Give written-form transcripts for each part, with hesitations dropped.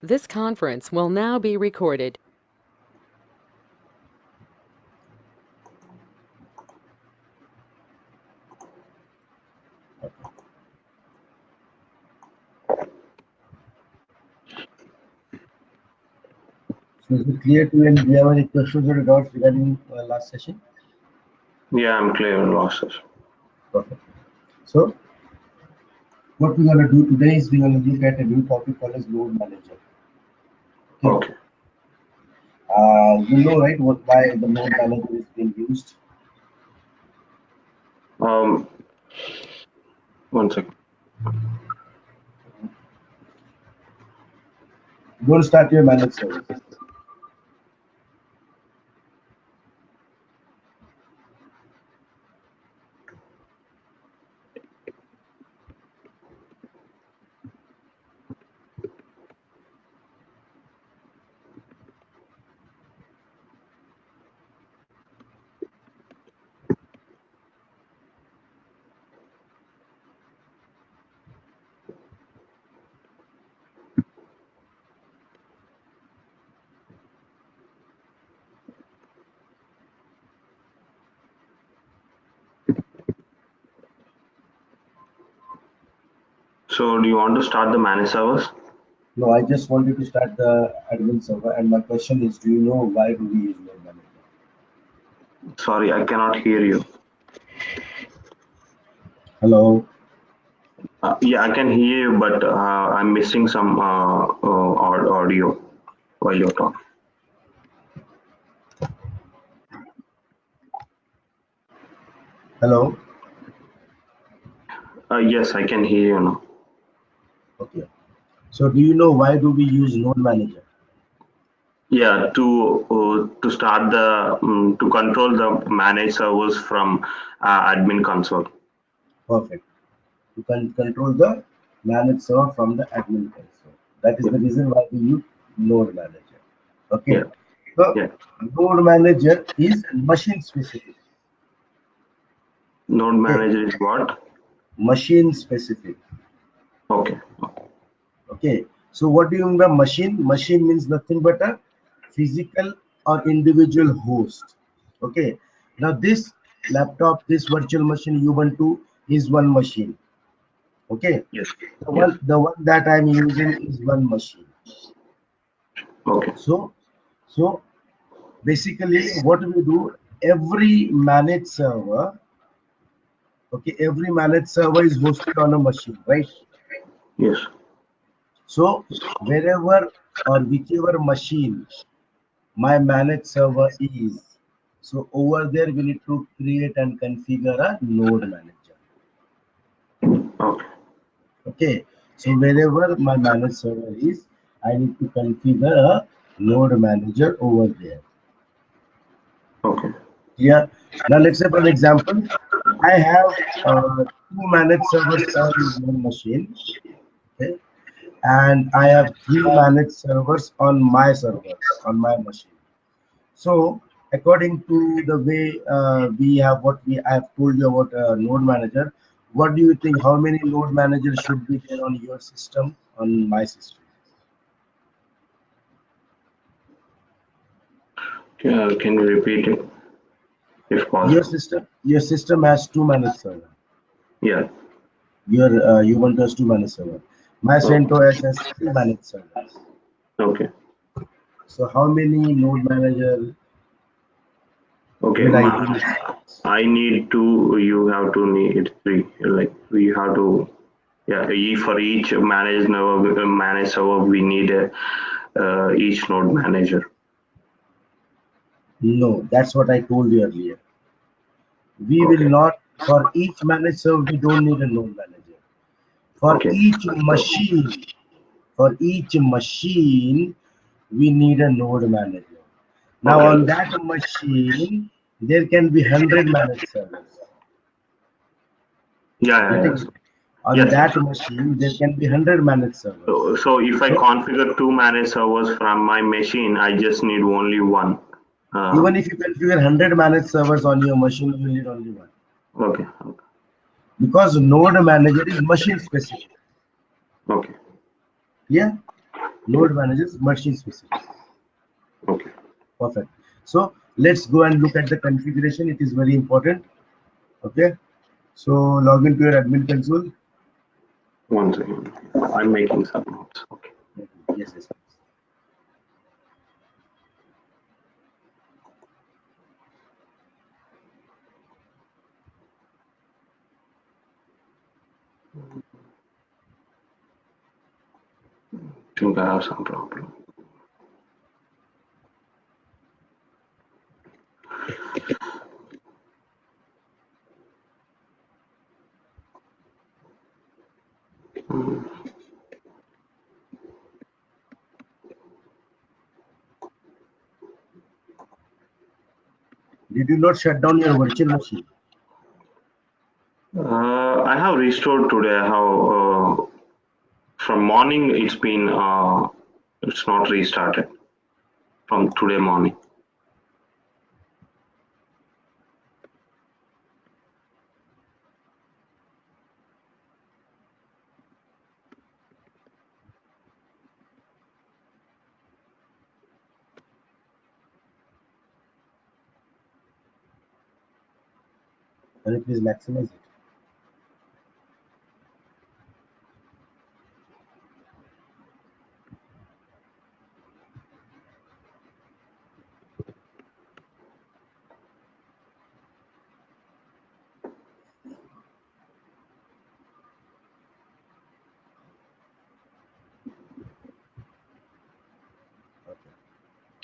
This conference will now be recorded. So is it clear to you, and do you have any questions or doubts regarding last session? Yeah, I'm clear on losses. Perfect. So what we're going to do today is we're going to look at a new topic called as load manager. Okay. You know, right, why the load manager is being used? One second. You're going to start your managed service. So do you want to start the managed servers? No, I just wanted to start the admin server, and my question is, do you know why do we use load manager? Sorry, I cannot hear you. Hello? Yeah, I can hear you, but I'm missing some audio while you're talking. Hello? Yes, I can hear you now. Okay. So do you know why do we use node manager? Yeah, to start the to control the managed servers from admin console. Perfect. You can control the managed server from the admin console. That is the reason why we use node manager. Okay. Yeah. So Yeah. node manager is machine specific. Node manager is what? Machine specific. Okay. Okay. So what do you mean by machine? Machine means nothing but a physical or individual host. Okay. Now this laptop, this virtual machine Ubuntu is one machine. Okay. Yes. The one that I'm using is one machine. Okay. So basically what we do, every managed server, okay, every managed server is hosted on a machine, right? Yes. So wherever or whichever machine my managed server is, so over there we need to create and configure a node manager. Okay. Okay, so wherever my managed server is, I need to configure a node manager over there. Okay. Yeah. Now let's say for example, I have two managed servers all in one machine. Okay, and I have three managed servers on my servers on my machine. So according to the way we have what we I have told you about node manager, what do you think? How many node managers should be there on your system, on my system? Can you repeat it if possible? Your system has two managed servers. Yeah. Your Ubuntu has two managed servers. My CentOS has three managed servers. Okay. So how many node manager Okay. will I use? I need two. You have to need three. Like we have to. Yeah. For each managed server, we need each node manager. No, that's what I told you earlier. We will Okay. not, for each managed server, we don't need a node manager. Okay. For each machine, we need a node manager. Now Okay. on that machine, there can be 100 managed servers. Yeah. Getting Yes. it? On Yes. that machine, there can be 100 managed servers. So if I So configure two managed servers from my machine, I just need only one. even if you configure 100 managed servers on your machine, you need only one. Okay. Because node manager is machine specific. Okay. Yeah. node manager's machine specific. Okay. Perfect. So let's go and look at the configuration. It is very important. Okay. So log into your admin console. One second. I'm making some notes. Okay. Yes, yes. I think I have some problem. Did you not shut down your virtual machine? I have restored today. I have from morning. It's not restarted from today morning. Can you please maximize it?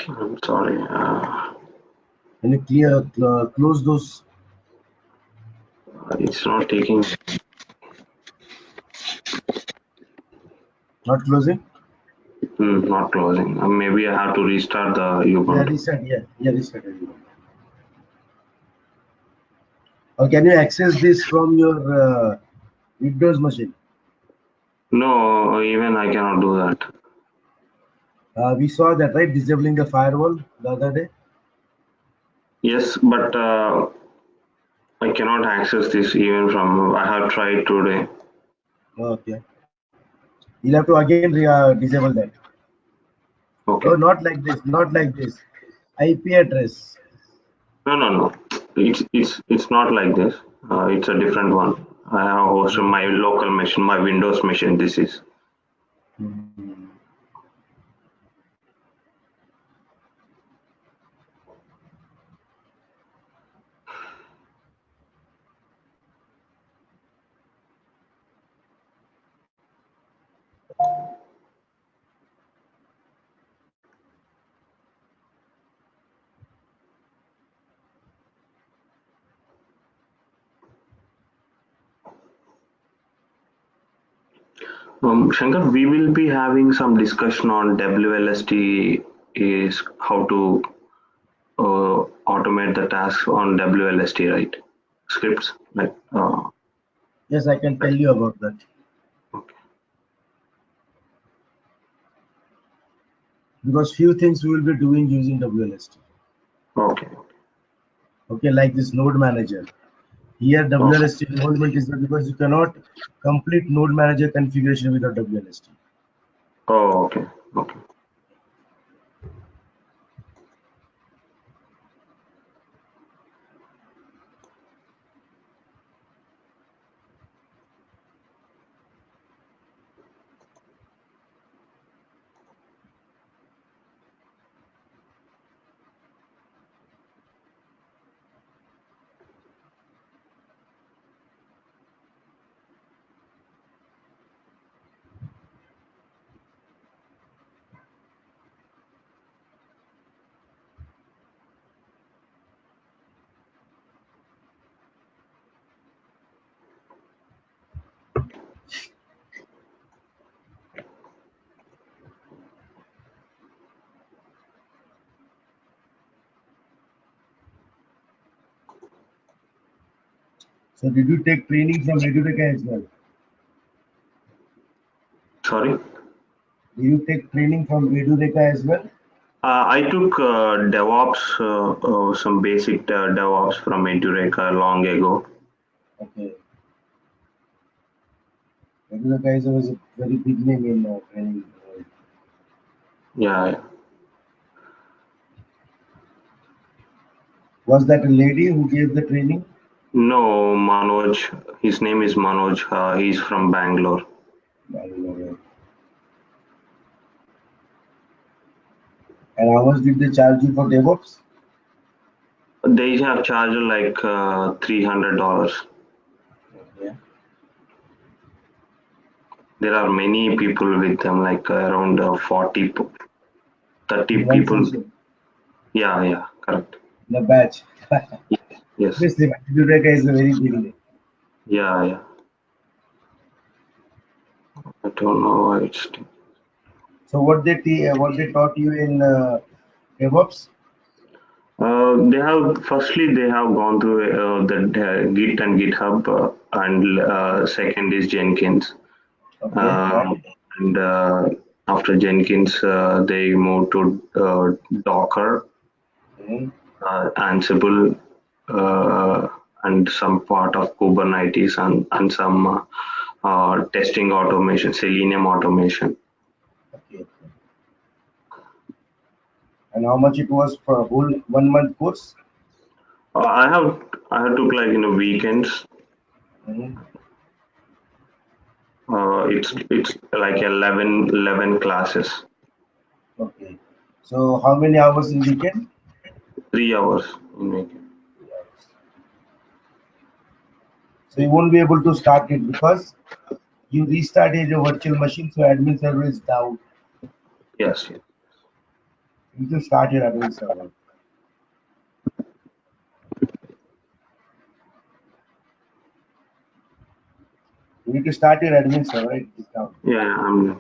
I'm sorry. Can you close those? It's not taking. Not closing? Not closing. Maybe I have to restart the Yeah, Ubuntu. reset. Yeah, reset. Or can you access this from your Windows machine? No, even I cannot do that. We saw that, right? Disabling the firewall the other day. Yes, but I cannot access this even from. I have tried today. Okay. You'll have to again disable that. Okay. Oh, not like this. Not like this. IP address. No. It's not like this. It's a different one. I have hosted my local machine, my Windows machine. This is. Hmm. Shankar, we will be having some discussion on WLST is how to automate the tasks on WLST, right? Scripts like. Yes, I can tell you about that. Okay. Because few things we will be doing using WLST. Okay. Okay, like this node manager. Here WLST enrollment is there because you cannot complete node manager configuration without WLST. Oh, okay. Okay. So did you take training from Edureka as well? Sorry. Do you take training from Edureka as well? I took DevOps, some basic DevOps from Enrolling long ago. Okay. Edureka was a very big name in training. Yeah. Was that a lady who gave the training? No, Manoj. His name is Manoj. He's from Bangalore. Bangalore. And how much did they charge you for DevOps? They have charged like $300. Yeah. There are many people with them, like around 40, 30 In one people. session, Yeah, correct. the batch. Yes. Obviously, Biblioteca is a very big name. Yeah. I don't know why it's. So what they taught you in DevOps? They have firstly they have gone through the Git and GitHub, and second is Jenkins. Okay. Um, and after Jenkins, they moved to Docker, Mhm. Ansible, and some part of Kubernetes and some testing automation, Selenium automation. Okay. And how much it was for a whole 1 month course? I have took like weekends. Mhm. It's like 11 classes, Okay. So how many hours in weekend? 3 hours in weekend. Yes. So you won't be able to start it because you restarted your virtual machine, so admin server is down. Yes. You need to start your admin server. You need to start your admin server. It is down. Yeah, I'm.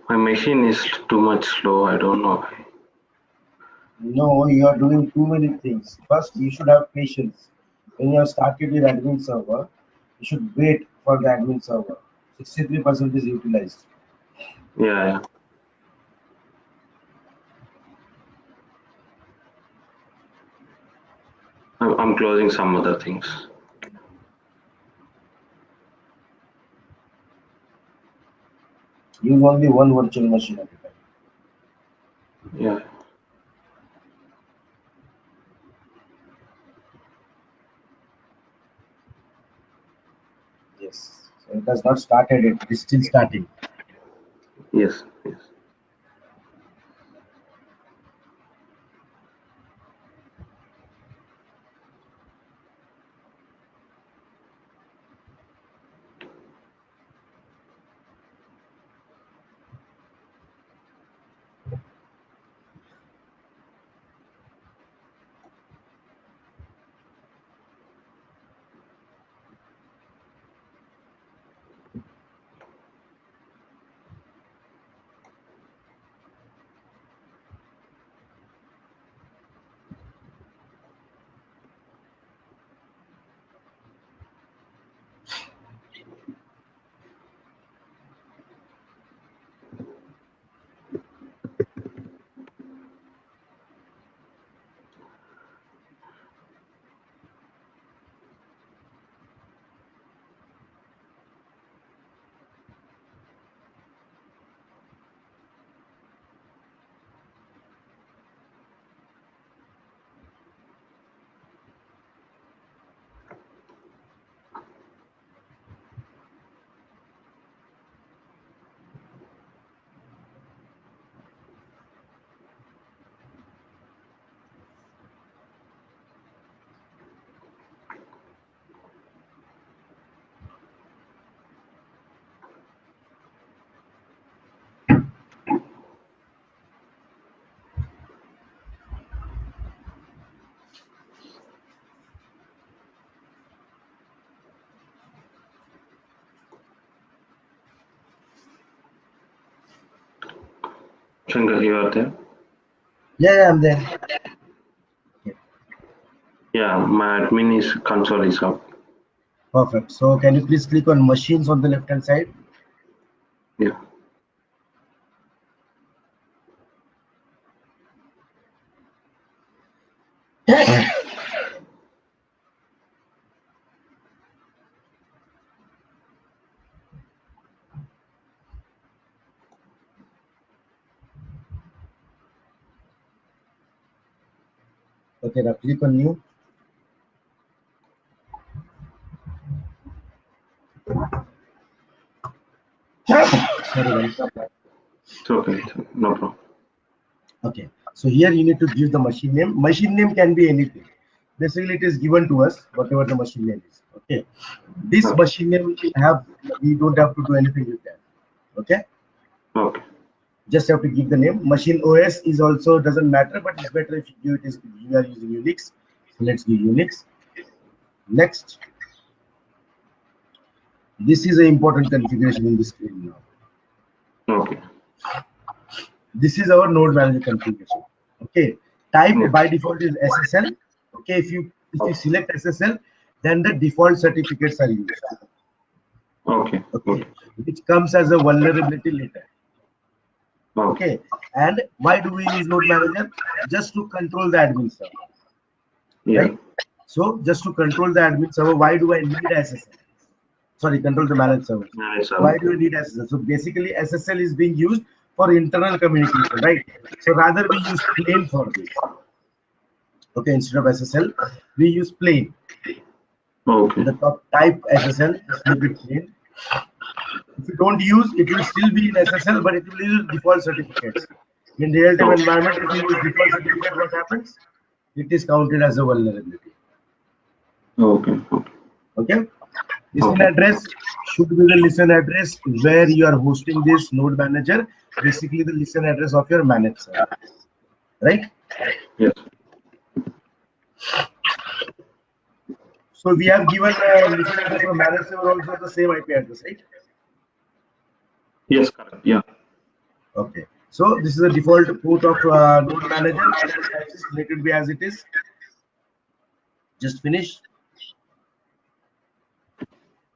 My machine is too much slow. I don't know why. No, you are doing too many things. First, you should have patience. When you have started your admin server, you should wait for the admin server. 63% is utilized. Yeah. I'm closing some other things. Use only one virtual machine at a time. Yeah. Yes. So it has not started it. It is still starting. Yes. Shankar, you are there? Yeah, I'm there. Yeah, my admin is console is up. Perfect. So can you please click on machines on the left hand side? Yeah. Okay, now click on new. Sorry, guys. It's okay. No problem. Okay, so here you need to give the machine name. Machine name can be anything. Basically, it is given to us, whatever the machine name is. Okay, this Okay. machine name we don't have to do anything with that. Okay, Okay. just have to give the name. Machine OS is also doesn't matter, but it's better if you give it is you are using Unix. So let's give Unix. Next, this is an important configuration in this screen now. Okay. This is our node manager configuration. Okay, type Yeah. by default is SSL. Okay, if you select SSL, then the default certificates are used. Okay. Okay, Okay. which comes as a vulnerability later. Okay. Okay, and why do we use node manager? Just to control the admin server, Yeah. right? So just to control the admin server, why do I need SSL? Sorry, control the managed server. Manage Why server. do we need SSL? So basically, SSL is being used for internal communication, right? So rather we use plain for this. Okay, instead of SSL, we use plain. In Okay. the top type SSL, just make it plain. If you don't use, it will still be in SSL, but it will use default certificates. In real-time Okay. environment, if you use default certificate, what happens? It is counted as a vulnerability. Okay. Okay. Okay. Listen Okay. address should be the listen address where you are hosting this node manager. Basically, the listen address of your managed server, right? Yes. So we have given listen address for managed server also the same IP address, right? Yes. Correct. Yeah. Okay. So this is the default port of node manager. Other devices, let it be as it is. Just finish.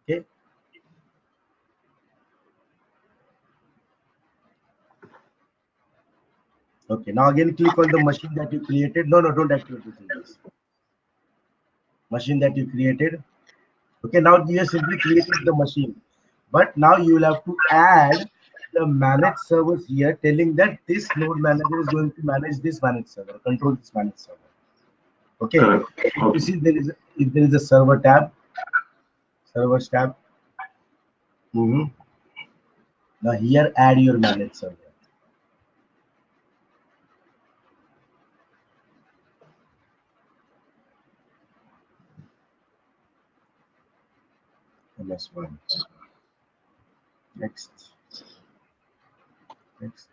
Okay. Okay. Now again click on the machine that you created. No, don't activate the changes. Machine that you created. Okay. Now you have simply created the machine, but now you will have to add the managed servers here, telling that this node manager is going to manage this managed server, control this managed server. Okay. Correct. If you Okay. see if there is a server tab, servers tab. Now here add your managed server. MS1. Next. Next.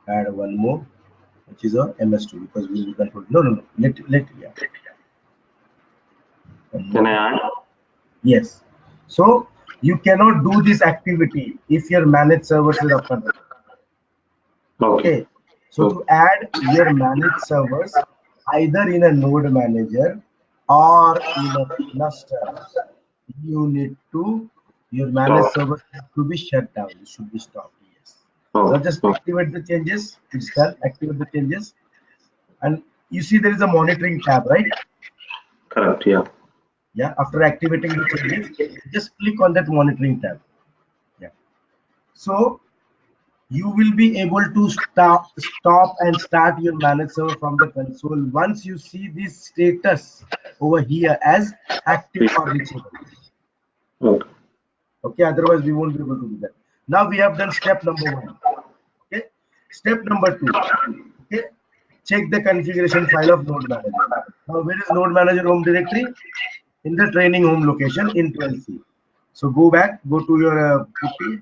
Add one more, which is a MS2 because we will control. No. Yeah. One Can more. I add? Yes. So you cannot do this activity if your managed servers is up and running. Okay. Okay. So Okay. to add your managed servers either in a node manager or in a cluster, you need to your managed Stop. servers have to be shut down. It should be stopped. Yes. Now Okay. just Okay. activate the changes. It's done. Activate the changes, and you see there is a monitoring tab, right? Correct. Yeah. Yeah. After activating the changes, just click on that monitoring tab. Yeah. So you will be able to stop and start your managed server from the console once you see this status over here as active or reachable. Okay. Okay, otherwise we won't be able to do that. Now we have done step number 1. Okay, step number 2. Okay, check the configuration file of node manager. Now where is node manager home directory? In the training home location in 12c. So go back, go to your putty.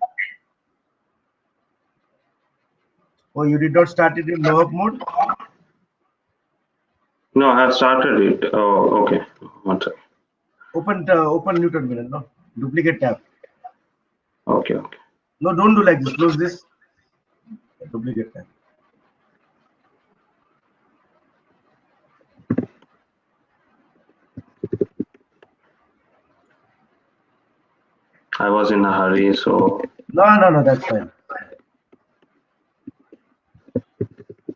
Oh, you did not start it in no up mode. No, I have started it. Oh, okay. One second. Open new terminal. No, duplicate tab. Okay. Okay. No, don't do like this. Close this. Duplicate that. I was in a hurry, so No, that's fine.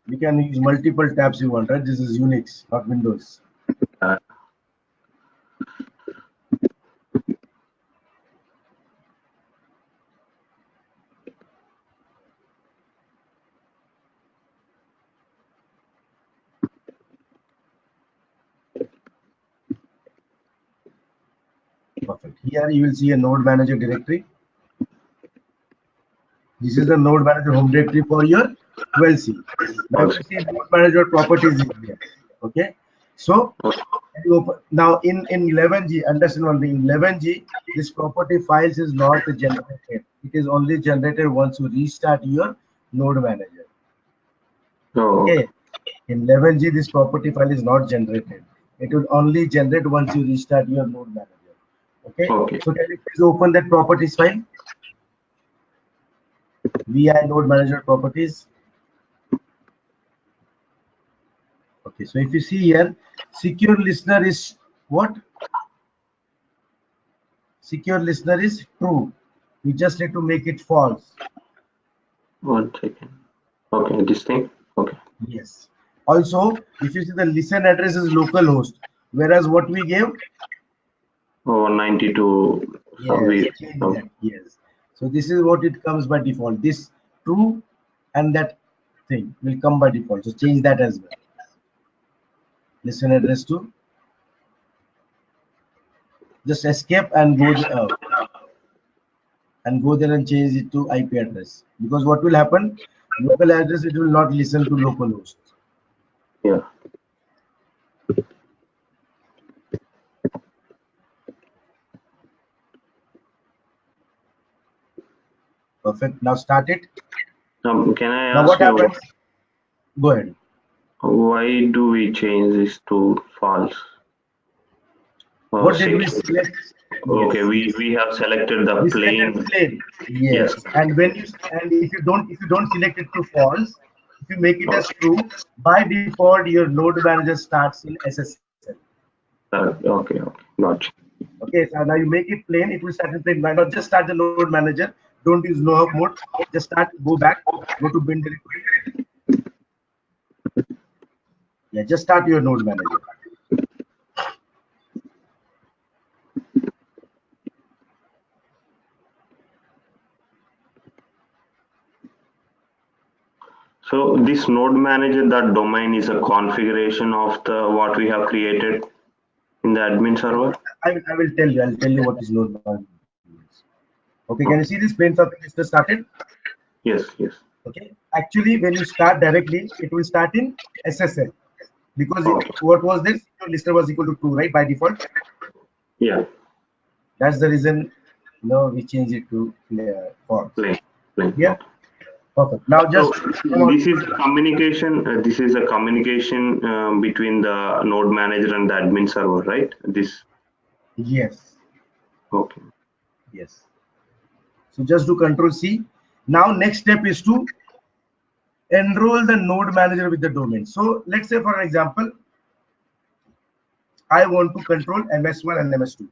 You can use multiple tabs you want, right? This is Unix, not Windows. uh, Perfect. Here you will see a node manager directory. This is the node manager home directory for your 12C. Now if also. you see node manager properties is here. Okay. So now in 11G, understand one thing. In 11G, this property files is not generated. It is only generated once you restart your node manager. Oh, Okay. In 11G, this property file is not generated. It will only generate once you restart your node manager. Okay. okay. So can you please open that properties file? VI node manager properties. Okay. So if you see here, secure listener is what? Secure listener is true. We just need to make it false. 1 second. Okay, this thing. Okay. Yes. Also, if you see the listen address is localhost, whereas what we gave, Oh, 92. yes, We. change Okay. that. Yes. So this is what it comes by default. This true and that thing will come by default. So change that as well. Listen address to just escape and go there and change it to IP address. Because what will happen? Local address it will not listen to localhost. Yeah. Perfect. Now start it. Can I Now ask what you happens? Go ahead. why do we change this to false? What did we Secure. select? Okay, Yes, yes. we have selected the We selected plain. plain. Yes. Yes. And when you and if you don't select it to false, if you make it Oh, as true, by default your node manager starts in SSL. okay. Okay. Gotcha. Okay, so now you make it plain, it will start in plain. Why not just start the node manager? Don't use no hub mode. Just start, go back, go to bin directory. Yeah, just start your node manager. So this node manager, that domain is a configuration of the what we have created in the admin server. I will tell you. I'll tell you what is node manager. Okay, can you see Okay. this plain something is just started? Yes. Yes. Okay, actually when you start directly it will start in SSL because Okay. what was this, your listener was equal to 2, right, by default. Yeah. That's the reason we change it to false. Plain. Plain. Yeah, Okay. perfect. Now So just come on. this is a communication. This is a communication between the node manager and the admin server, right? This. Yes, Okay. yes. So just do Control C. Now next step is to enroll the node manager with the domain. So let's say for an example I want to control MS1 and MS2.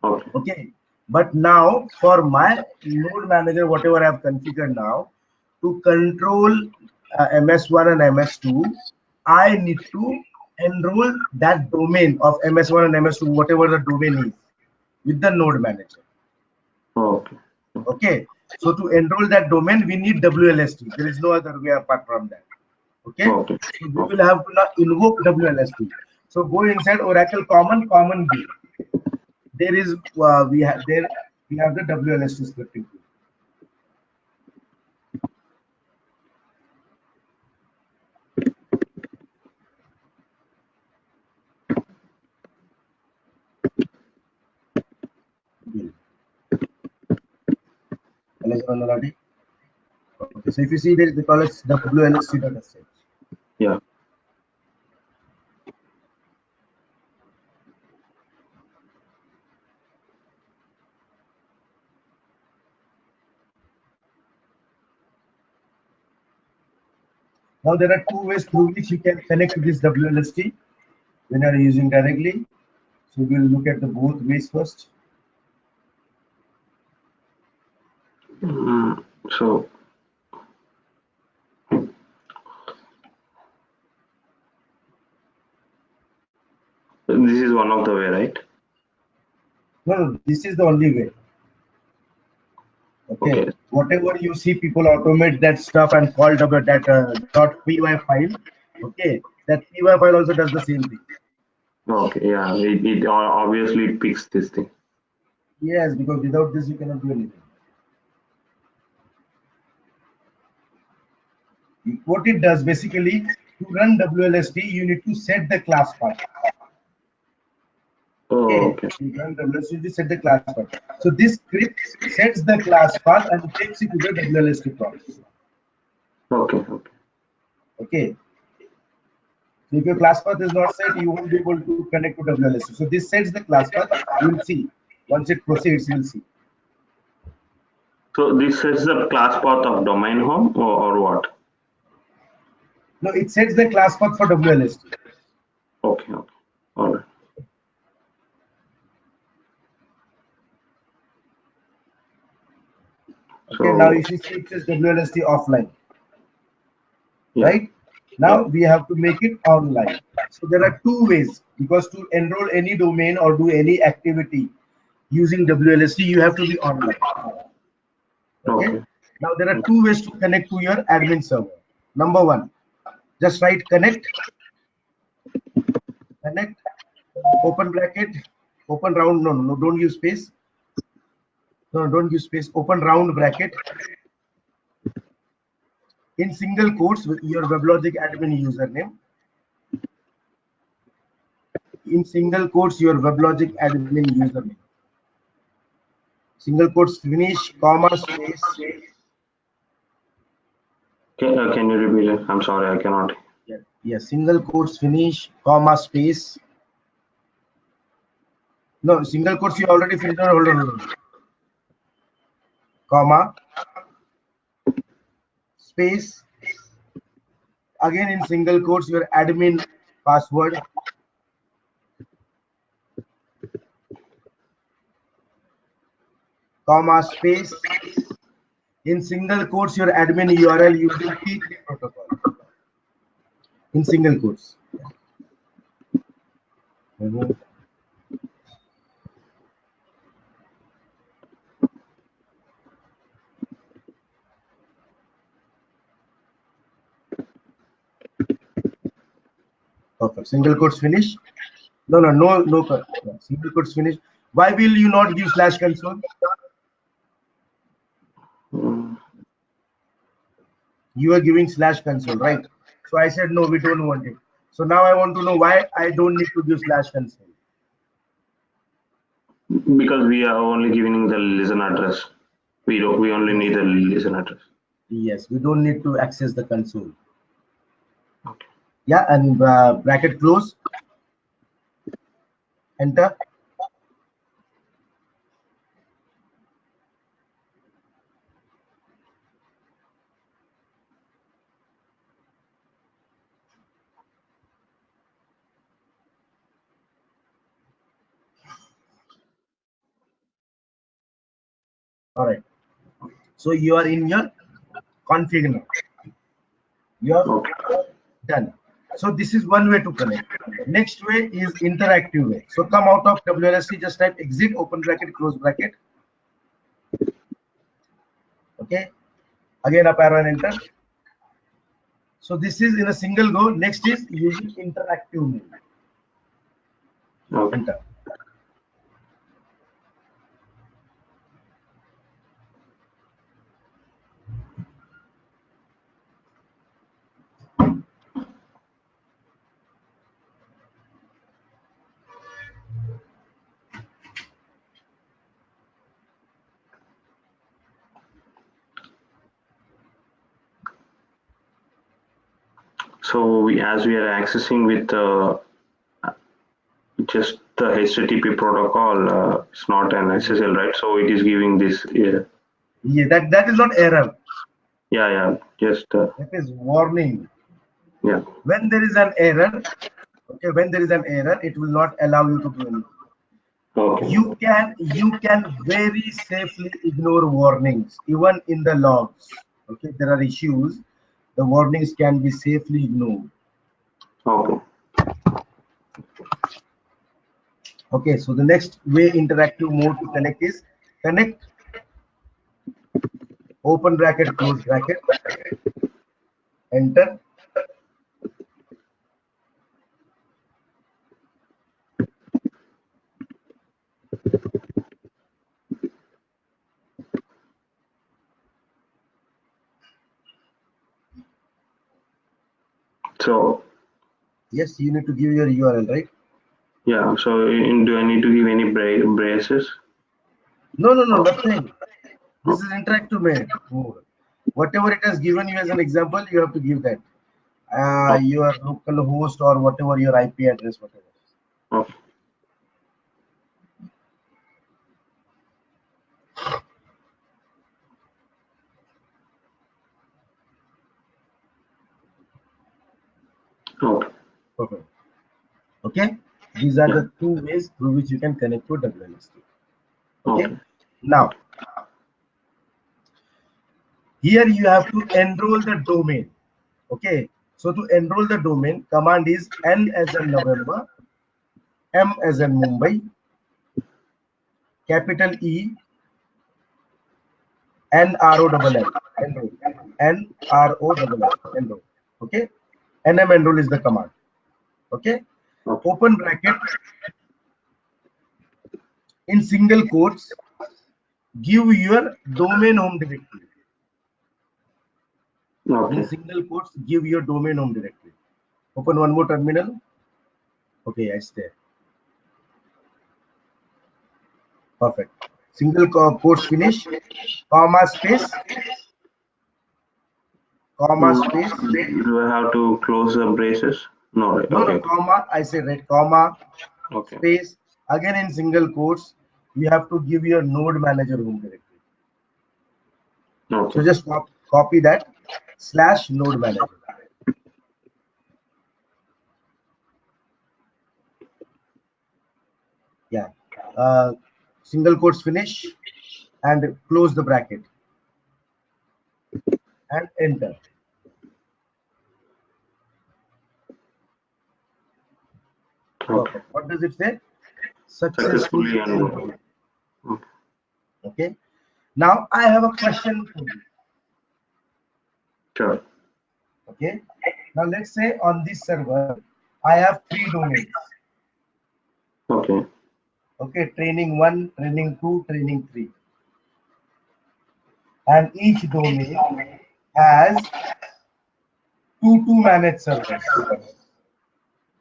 Okay. Okay, but now for my node manager, whatever I have configured now, to control MS1 and MS2, I need to enroll that domain of MS1 and MS2, whatever the domain is, with the node manager. Okay. Okay, so to enroll that domain, we need WLST. There is no other way apart from that. Okay, Okay. so we Okay. will have to now invoke WLST. So go inside Oracle common view. There is we have the WLST scripting tool. Okay, so if you see there, they call it WLST.sh. Yeah. Now there are two ways through which you can connect to this WLST when you are using directly. So we'll look at the both ways first. So this is one of the way, right? No, this is the only way. Okay. Whatever you see people automate that stuff and call that .py file. Okay, that py file also does the same thing. Okay, yeah, it obviously it picks this thing. Yes, because without this you cannot do anything. What it does basically, to run WLST, you need to set the class path. Okay, you run WLST, you set the class path. So this script sets the class path and takes it to the WLST process. Okay. So if your class path is not set, you won't be able to connect to WLST. So this sets the class path. You will see. Once it proceeds, you will see. So this sets the class path of domain home or what? No, it sets the class path for WLST. Okay. All right. Okay, now you see it says WLST offline. Yeah. Right? Now we have to make it online. So there are two ways, because to enroll any domain or do any activity using WLST, you have to be online. Okay. Now there are two ways to connect to your admin server. Number one, just write connect, open bracket, open round, no, don't use space. No, don't use space, open round bracket. In single quotes with your WebLogic admin username. In single quotes, your WebLogic admin username. Single quotes finish, comma, space. Can you repeat it? I'm sorry, I cannot. Yeah, single quotes finish, comma, space. No, single quotes you already finished. Hold on. Comma, space. Again in single quotes, your admin password. Comma, space. In single quotes, your admin URL using T3 protocol. In single quotes. Perfect. Single quotes finish. No. Single quotes finish. Why will you not give /console? You are giving /console, right? So I said no, we don't want it. So now I want to know why I don't need to give /console. Because we are only giving the listen address. We only need the listen address. Yes, we don't need to access the console. Okay. Yeah, and bracket close. Enter. All right. So you are in your config now. You are done. So this is one way to connect. Next way is interactive way. So come out of WLST, just type exit, open bracket, close bracket. Okay. Again up arrow and enter. So this is in a single go. Next is using interactive mode. Enter. So as we are accessing with just the HTTP protocol, it's not an SSL, right? So it is giving this. Yeah, that is not error. Yeah. Just. That is warning. Yeah. When there is an error, okay, when there is an error, it will not allow you to do anything. Okay. You can very safely ignore warnings even in the logs. Okay, there are issues. The warnings can be safely ignored. Okay. Okay, so the next way interactive mode to connect is connect, open bracket, close bracket, enter. So Yes, you need to give your URL, right? yeah. So do I need to give any braces? No, nothing. This is interactive mode. Whatever it has given you as an example, you have to give that. Oh, Your local host or whatever your IP address, whatever. okay. Okay. Okay. Okay. These are Yeah. the two ways through which you can connect to WLST. Okay. Okay. Now, here you have to enroll the domain. Okay. So to enroll the domain, command is N as in November, M as in Mumbai, capital E, N-R-O-L-L, enroll, N-R-O-L-L, enroll. Okay. NM enroll is the command. Okay. Okay. Open bracket, in single quotes, give your domain home directory. In Okay. single quotes, give your domain home directory. Open one more terminal. Okay, it's there. Perfect. Single quotes finish, comma space, comma space. Do I have to close the braces? No, right. No, Okay. no, Okay. comma. I say right, comma Okay. space. Again in single quotes, you have to give your node manager home directory. Okay. So just copy that slash node manager. Yeah. Single quotes finish and close the bracket and enter. Okay. Perfect. What does it say? Successfully Successfully enrolled. enrolled. Okay. Okay. Now I have a question for you. Sure. Okay. Now let's say on this server, I have three domains. Okay. Okay. Training 1, training 2, training 3. And each domain has two managed servers.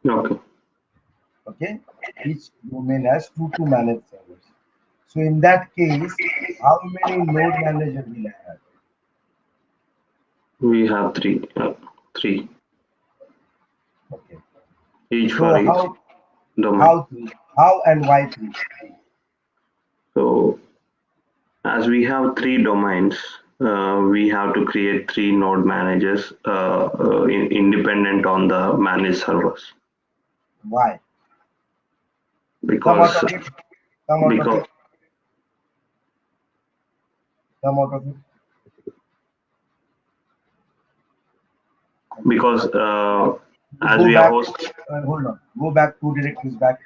Okay. Okay. Each domain has two managed servers. So in that case, how many node manager will I have? We have three. Three. Okay. Each So for each how domain. how three? How and why three? So as we have three domains, we have to create three node managers independent on the managed servers Why? Come out because of it. Come out of because it. Come out of it. because as Go we are back. host. Hold on. Go back. Two directories back.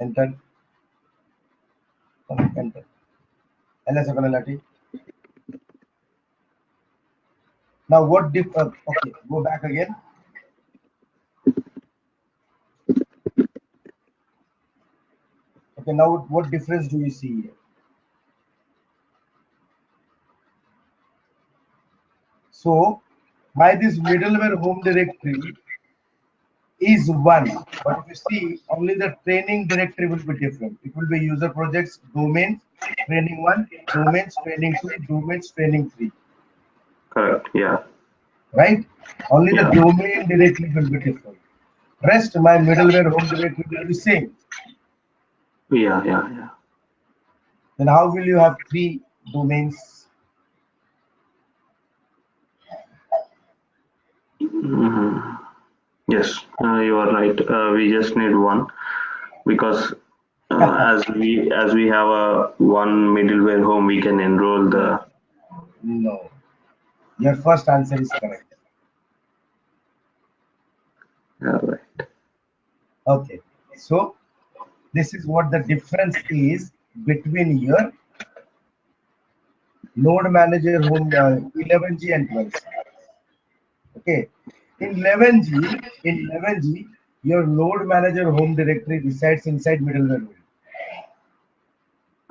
Enter. Enter. LSFLLRT. Now what did? Okay. Go back again. Okay. Now what difference do you see here? So my this middleware home directory is one, but if you see, only the training directory will be different. It will be user projects, domains, training 1, domains, training 2, domains, training 3, Correct. Yeah. right? Only the Yeah. domain directory will be different. Rest, my middleware home directory will be same. Yeah. Yeah. Yeah. Then how will you have three domains? Yes, you are right. We just need one because as we have a one middleware home, we can enroll the. No, your first answer is correct. Right. Okay, so this is what the difference is between your node manager home 11G and 12C. Okay, in 11G, your node manager home directory resides inside middleware window.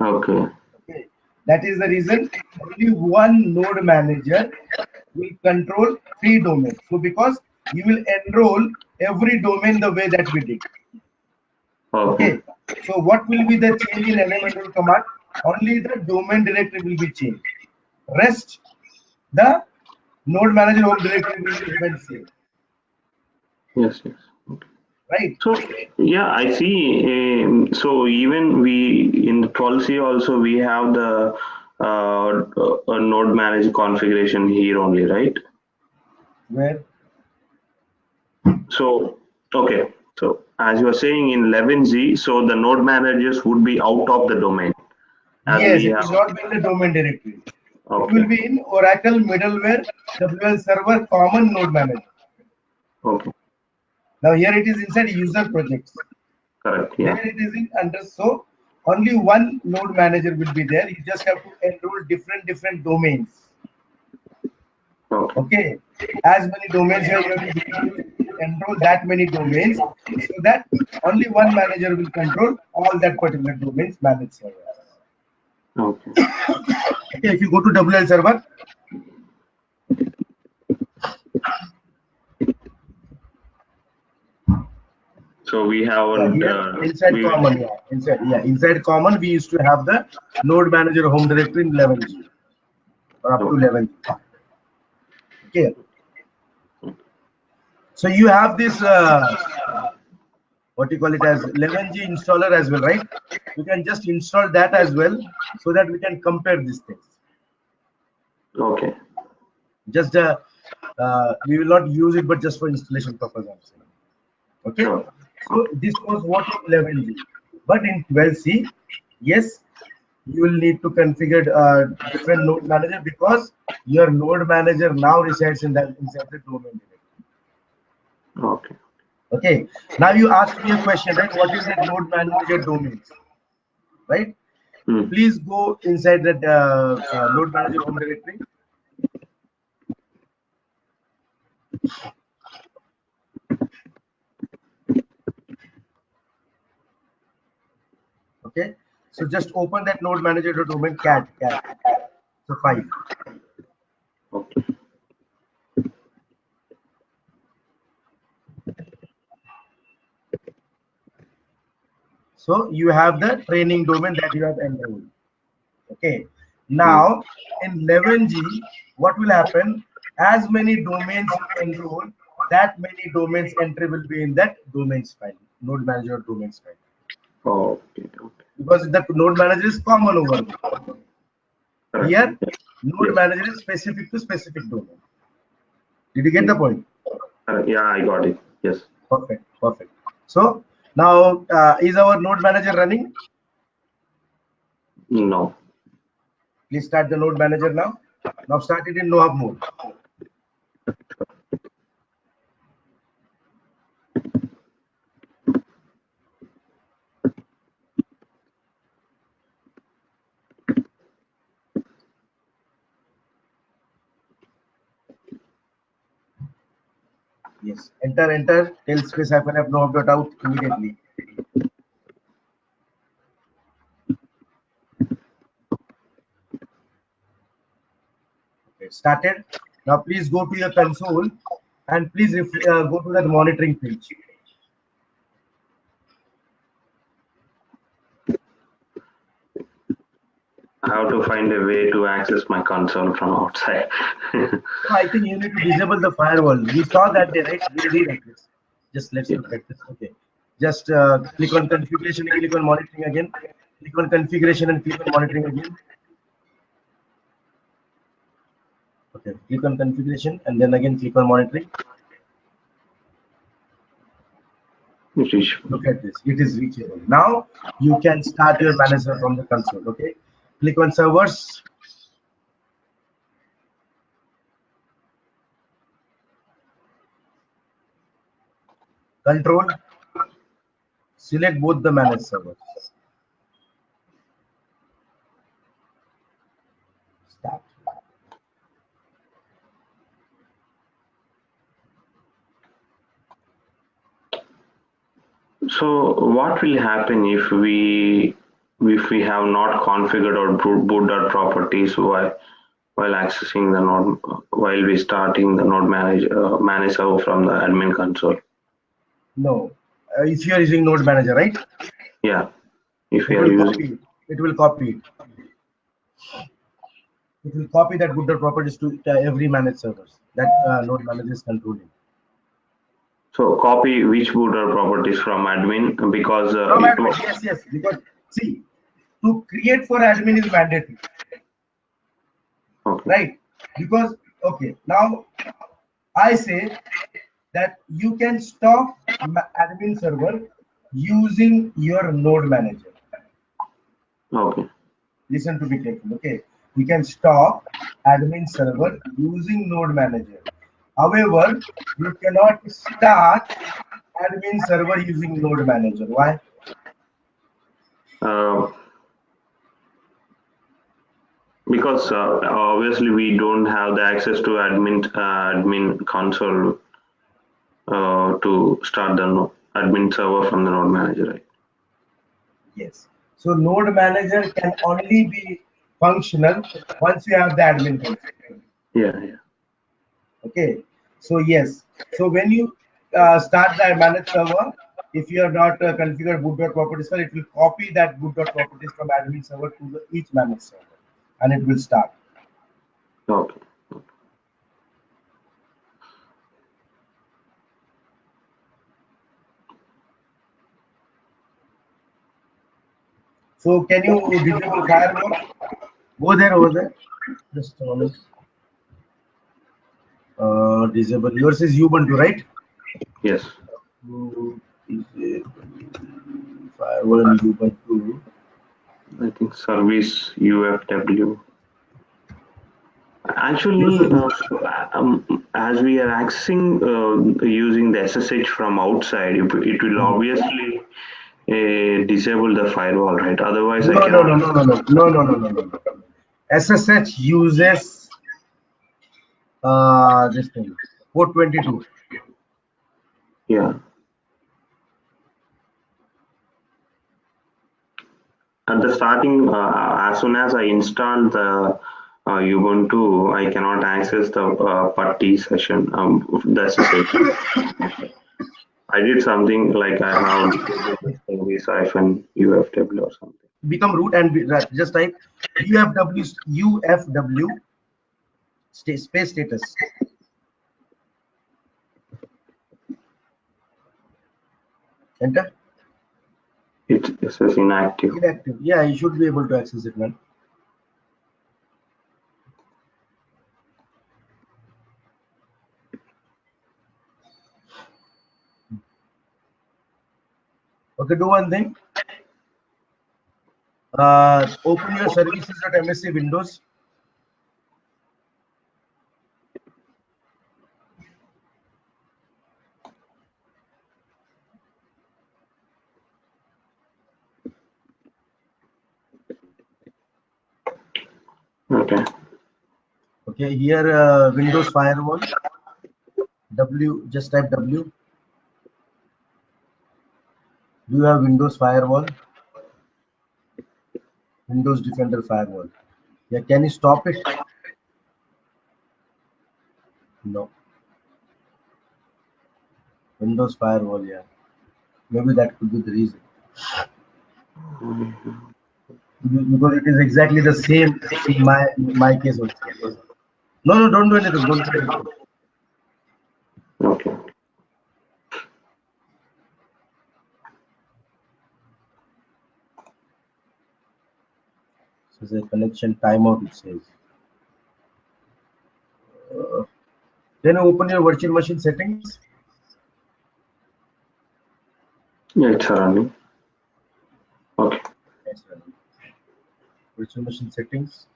Okay. Okay, that is the reason only one node manager will control 3 domains. So because you will enroll every domain the way that we did. Okay. Okay, so what will be the change in enroll command? Only the domain directory will be changed. Rest, the node manager home directory will remain same. Yes. Yes. Okay. Right? So yeah, I see. So even we in the 12C also we have the node manager configuration here only, right? Where? So okay. So as you are saying in 11Z, so the node managers would be out of the domain as Yes, we it have. will not be in the domain directory. It Okay. will be in Oracle middleware WL server common node manager. Okay. Now here it is inside user projects. Correct. There Yeah. it is in under, so only one node manager will be there. You just have to enroll different domains. Okay. Okay, as many domains here you have to enroll that many domains, so that only one manager will control all that particular domains managed server. Okay. Okay, if you go to WL server, So we have yeah, here inside common, inside common we used to have the node manager home directory in 11G or up to 11G. Okay, so you have this what you call it as 11G installer as well, right? You can just install that as well so that we can compare these things. Okay. Just we will not use it, but just for installation purpose also. Okay, Sure. so this was what in 11G, but in 12C, yes, you will need to configure different node manager because your node manager now resides in that inside the domain directory. Okay. Okay, now you asked me a question, right? What is that node manager domains, right? Please go inside that node manager home directory. Okay, so just open that node manager domain cat. So 5. Okay. So you have the training domain that you have enrolled. Okay, now in 11G, what will happen? As many domains you enroll, that many domains entry will be in that domains file, node manager domains file. Okay. Okay. Because the node manager is common over there. Correct. Here, node Yes. manager is specific to specific domain. Did you get the point? Yeah, I got it. Yes. Perfect, perfect. So now is our node manager running? No. Please start the node manager now. Now start it in no hub mode. Yes, enter, tail space -f no hub dot out immediately. Okay, started. Now please go to your console and please go to that monitoring page. I have to find a way to access my console from outside. So I think you need to disable the firewall. We saw that day, right? We'll do that. Just let's Yeah. look at this. Okay. Just click on configuration and click on monitoring again. Click on configuration and click on monitoring again. Okay. Click on configuration and then again click on monitoring. Look at this, it is reachable. Now you can start your manager from the console. Okay, click on servers, control, select both the manage servers, start. So what will happen if we have not configured or boot properties while accessing the node, while we starting the node manager from the admin console? No, if you are using node manager, right? Yeah, if we It are will using. copy it. It will copy it. It will copy that boot properties to every managed servers that node manager is controlling. So copy which booter properties from admin, because From admin, yes, yes. Because see, to create for admin is mandatory, okay, right? Because okay, now I say that you can stop admin server using your node manager. okay, Listen to me carefully. Okay, you can stop admin server using node manager. However, you cannot start admin server using node manager. Why? uh, because obviously we don't have the access to admin console to start the admin server from the node manager, right? Yes. So node manager can only be functional once you have the admin console. Yeah, yeah. Okay. So yes. So when you start the managed server, if you are not configured boot.properties file, it will copy that boot.properties from admin server to each managed server, and it will start. Okay. So can you disable firewall? Go there, over there. Just a moment. Disable. Yours is Ubuntu, right? Yes. Disable firewall and Ubuntu. I think service UFW. Actually, Yours is as we are accessing using the SSH from outside, it will obviously disable the firewall, right? Otherwise, I no, no, no, cannot. no, no, no, no, no, no, no, no, no. SSH uses this thing, port 22. Yeah. At the starting, as soon as I installed the Ubuntu, I cannot access the putty session. That's the same. I did something like I have service hyphen UFW or something. Become root and just type UFW space status. Enter. It says inactive. Inactive. Yeah, you should be able to access it, man. Okay, do one thing. Open your services.msc windows. Okay. Okay, here Windows Firewall. W, just type W. Do you have Windows Firewall? Windows Defender Firewall. Yeah, can you stop it? No. Windows Firewall, yeah. Maybe that could be the reason. Because it is exactly the same in my case also. No, no, don't do anything. Don't do anything. Okay. So the connection timeout, it says. Then open your virtual machine settings. Yeah, it's running. Okay. It's running. Virtual machine settings.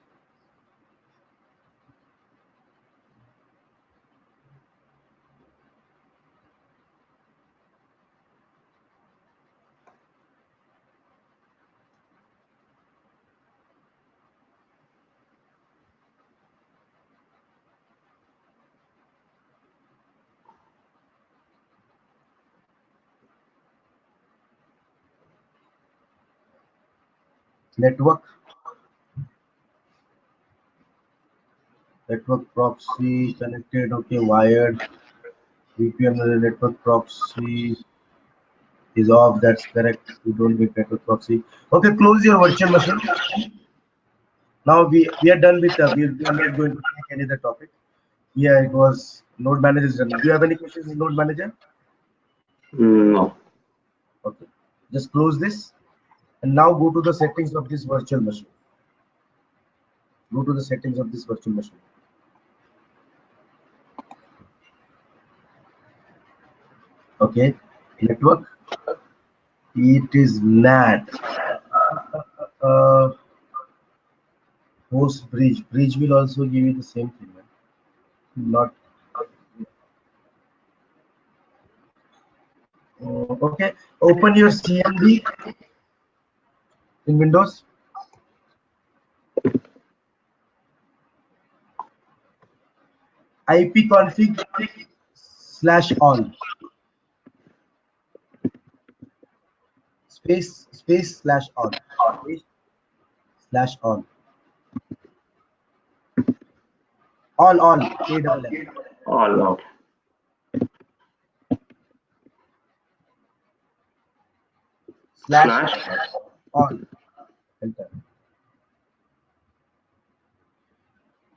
Network proxy connected. Okay, wired. VPN network proxy is off. That's correct. You don't need network proxy. Okay, close your virtual machine. Now we are done with we are not going to take any other topic. Yeah, it was node manager is running. Do you have any questions in node manager? No. Okay, just close this and now go to the settings of this virtual machine. Go to the settings of this virtual machine. Okay, network. It is NAT. Host bridge. Bridge will also give you the same thing. Man. Not okay. Open your CMD in Windows. ipconfig/all space/all space/all all ALL All okay. slash Slash. all enter.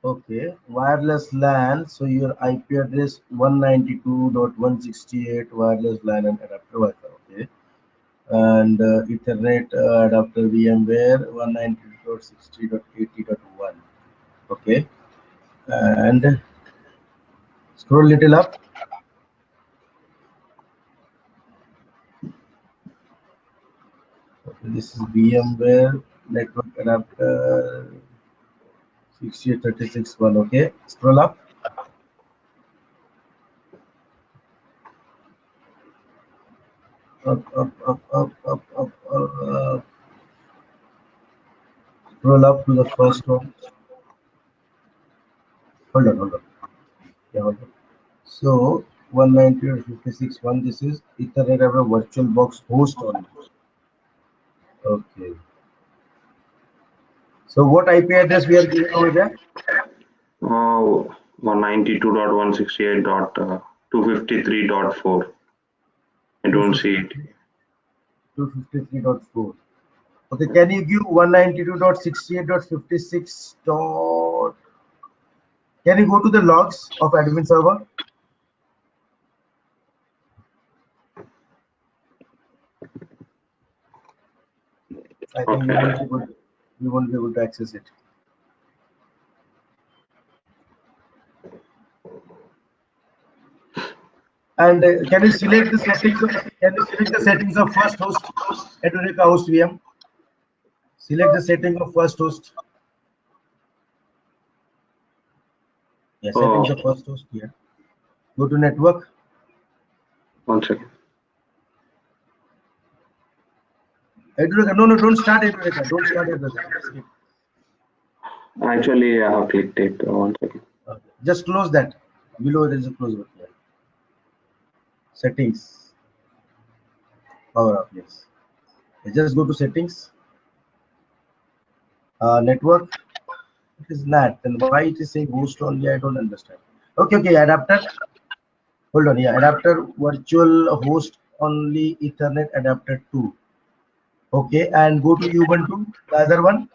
Okay, wireless LAN. So your IP address 192.168 wireless LAN and adapter Wi-Fi. Okay, and Ethernet adapter VMware 192.60.80.1. Okay, and scroll little up. Okay, this is VMware network adapter 6836.1. Okay, scroll up. Up. Scroll up to the first one. Hold on. Yeah, hold on. So 190.56.1. This is Ethernet over VirtualBox host only. Okay. So what IP address we are giving over there? 192.168.253.4. I don't see it. 253.4. Okay, can you give 192.68.56. Can you go to the logs of admin server? I think Okay. we won't be able to access it. And can you select the settings of first host Edureka host VM? Select the setting of first host. Yeah, settings of first host here. Go to network. 1 second. Edureka, no, don't start Edureka. Don't start Edureka. Actually, I have clicked it. 1 second. Okay. Just close that. Below there is a close button. Yeah. Settings. Power up. Yes. Just go to settings. Network. It is NAT. Then why it is saying host only? I don't understand. Okay. Adapter. Hold on. Yeah. Adapter virtual host only Ethernet adapter 2. Okay. And go to Ubuntu. The other one.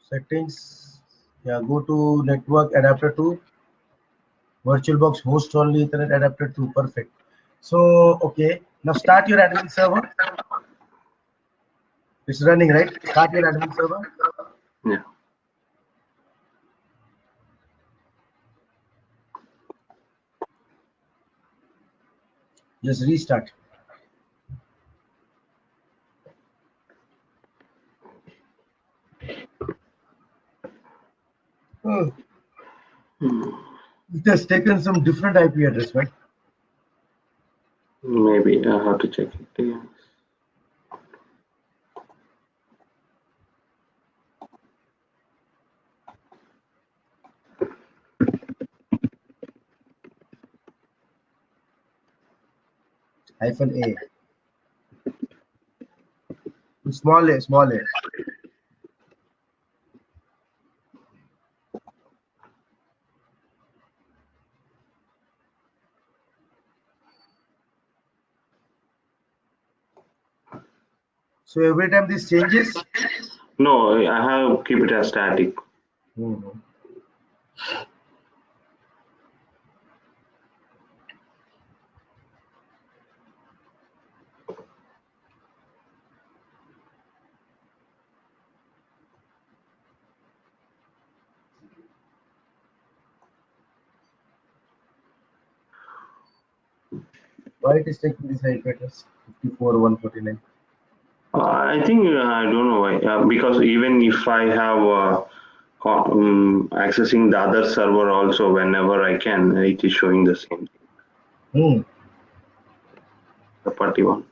Settings. Yeah. Go to network adapter 2. VirtualBox host only Ethernet adapter 2. Perfect. So okay. Now start your admin server. It's running, right? Start your admin server. Yeah. Just restart. Oh, it has taken some different IP address, right? Maybe I have to check it. Yeah. -A. Small a, small a. So every time this changes. No, I have keep it as static. Mhm. Why it is taking this IP address 54.149? I think I don't know why. Because even if I have accessing the other server also whenever I can, it is showing the same thing, Hmm. the party one.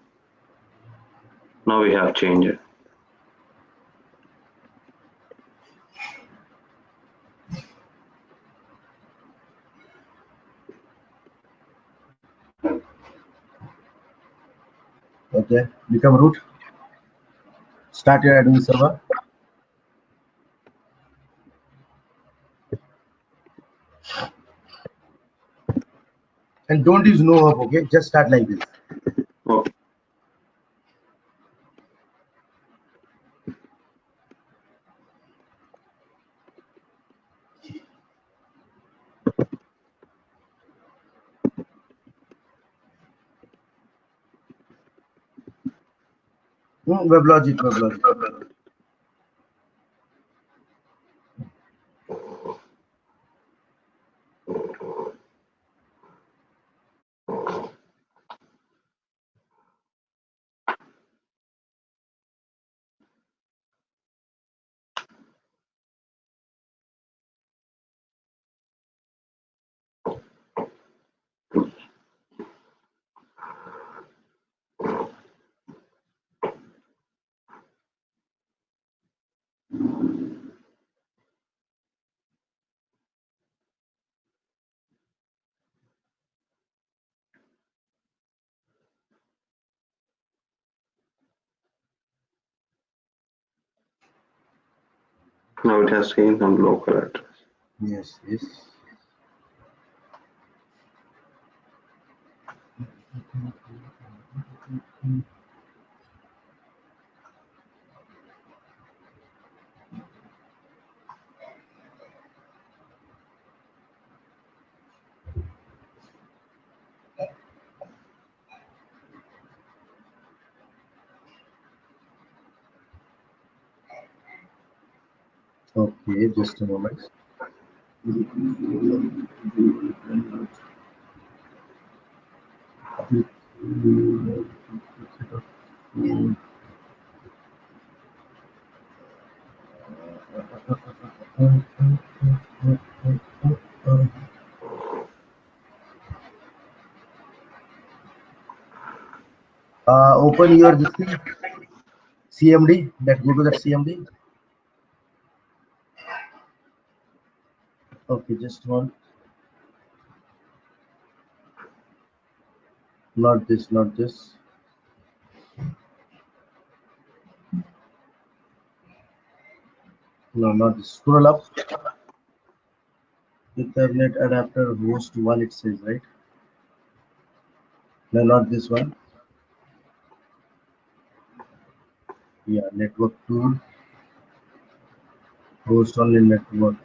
Now we have changed it. Okay, become root. Start your admin server. And don't use no hub, okay? Just start like this. Okay. WebLogic. Now it has changed some local address. Yes. Okay, just a moment. Open your this thing, CMD. Go to that CMD. Okay, just one. Not this. No, not this. Scroll up. Ethernet adapter host 1 it says, right? No, not this one. Yeah, network tool, host only network.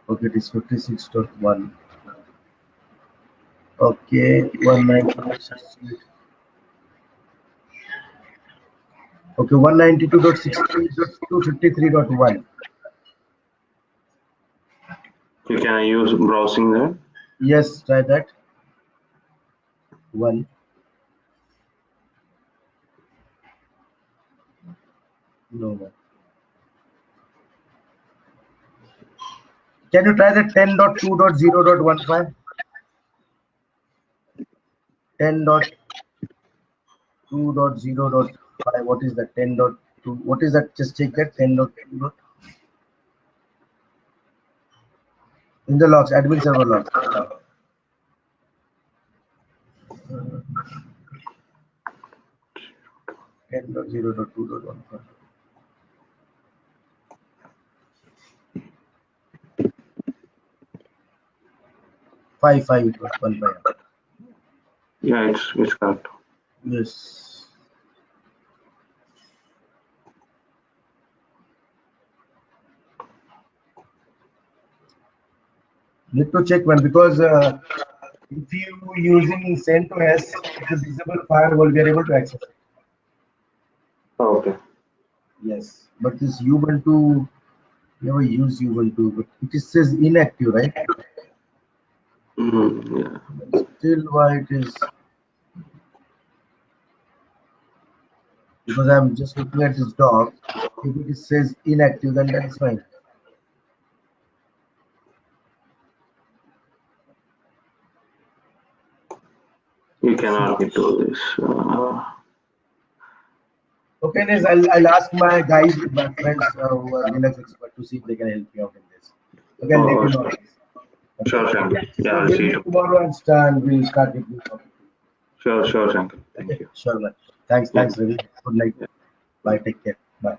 Okay, it is 56.1. Okay, 192.68. Okay, 192.16.253.1. So can I use browsing there? Yes, try that. 1. No, no. Can you try the 10.2.0.15? 10.2.0.5. What is that? 10.2. What is that? Just check that. 10.2. In the logs, admin server logs. 10.0.2.15. 5 it was 1 5. Yeah, it's correct. Yes. Need to check one because if you using CentOS, it is visible firewall, we are able to access it. Okay. Yes, but this Ubuntu, never use Ubuntu, but it is says inactive, right? Yeah. Still, why it is? Because I'm just looking at this doc. If it says inactive, then that's fine. You cannot get to this. Okay, Nes, I'll ask my guys, my friends who are Linux expert to see if they can help me out in this. Okay, I'll let you know. Sure, Okay. Shankar. Yeah, So I'll we'll see meet you. tomorrow and we'll start with new topic. Sure, Shankar. Thank Okay, you. sure, man. Thanks, Yeah. Ravi. Good night. Yeah. Bye. Take care. Bye.